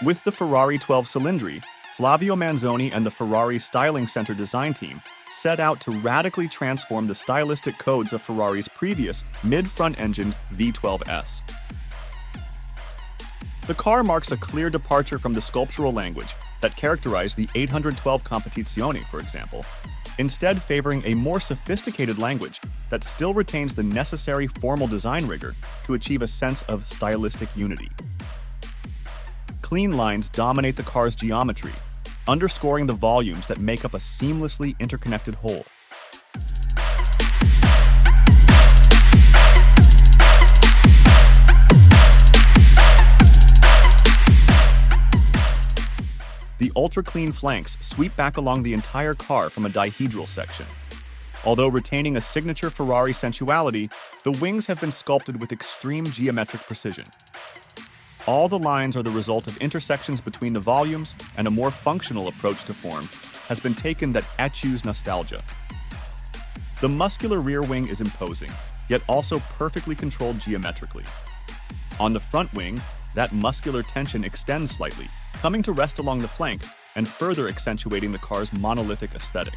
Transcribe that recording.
With the Ferrari 12Cilindri, Flavio Manzoni and the Ferrari Styling Centre design team set out to radically transform the stylistic codes of Ferrari's previous mid-front-engined V12S. The car marks a clear departure from the sculptural language that characterized the 812 Competizione, for example, instead favoring a more sophisticated language that still retains the necessary formal design rigor to achieve a sense of stylistic unity. Clean lines dominate the car's geometry, underscoring the volumes that make up a seamlessly interconnected whole. The ultra-clean flanks sweep back along the entire car from a dihedral section. Although retaining a signature Ferrari sensuality, the wings have been sculpted with extreme geometric precision. All the lines are the result of intersections between the volumes, and a more functional approach to form has been taken that echews nostalgia. The muscular rear wing is imposing, yet also perfectly controlled geometrically. On the front wing, that muscular tension extends slightly, coming to rest along the flank and further accentuating the car's monolithic aesthetic.